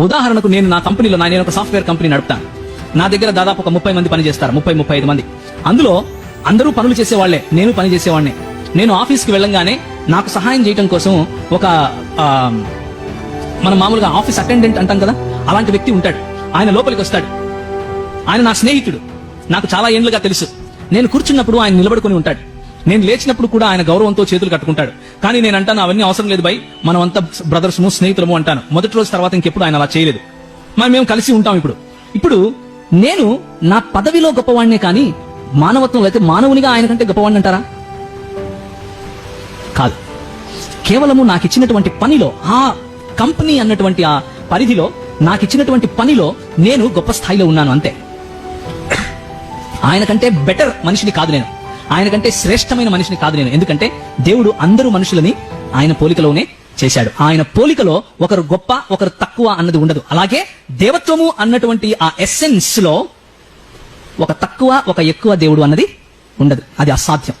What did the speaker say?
ఉదాహరణకు నేను నా కంపెనీలో నేను ఒక సాఫ్ట్వేర్ కంపెనీ నడుపుతాను. నా దగ్గర దాదాపు ఒక 30 మంది పని చేస్తారు, 30-35 మంది. అందులో అందరూ పనులు చేసేవాళ్లే, నేను పని చేసేవాడిని. నేను ఆఫీస్కి వెళ్ళంగానే నాకు సహాయం చేయడం కోసం ఒక మనం మామూలుగా ఆఫీస్ అటెండెంట్ అంటాం కదా, అలాంటి వ్యక్తి ఉంటాడు. ఆయన లోపలికి వస్తాడు. ఆయన నా స్నేహితుడు, నాకు చాలా ఏండ్లుగా తెలుసు. నేను కూర్చున్నప్పుడు ఆయన నిలబడుకుని ఉంటాడు. నేను లేచినప్పుడు కూడా ఆయన గౌరవంతో చేతులు కట్టుకుంటాడు. కానీ నేను అంటాను, అవన్నీ అవసరం లేదు బై, మనమంతా బ్రదర్స్ము, స్నేహితులము అంటాను. మొదటి రోజు తర్వాత ఇంకెప్పుడు ఆయన అలా చేయలేదు. మేము కలిసి ఉంటాం. ఇప్పుడు నేను నా పదవిలో గొప్పవాడినే, కానీ మానవత్వం అయితే మానవునిగా ఆయన కంటే గొప్పవాడిని అంటారా? కాదు. కేవలము నాకు ఇచ్చినటువంటి పనిలో, ఆ కంపెనీ అన్నటువంటి ఆ పరిధిలో, నాకు ఇచ్చినటువంటి పనిలో నేను గొప్ప స్థాయిలో ఉన్నాను అంతే. ఆయన కంటే బెటర్ మనిషిని కాదు నేను, ఆయన కంటే శ్రేష్టమైన మనిషిని కాదు నేను. ఎందుకంటే దేవుడు అందరూ మనుషులని ఆయన పోలికలోనే చేశాడు. ఆయన పోలికలో ఒకరు గొప్ప, ఒకరు తక్కువ అన్నది ఉండదు. అలాగే దేవత్వము అన్నటువంటి ఆ ఎస్సెన్స్ లో ఒక తక్కువ, ఒక ఎక్కువ దేవుడు అన్నది ఉండదు. అది అసాధ్యం.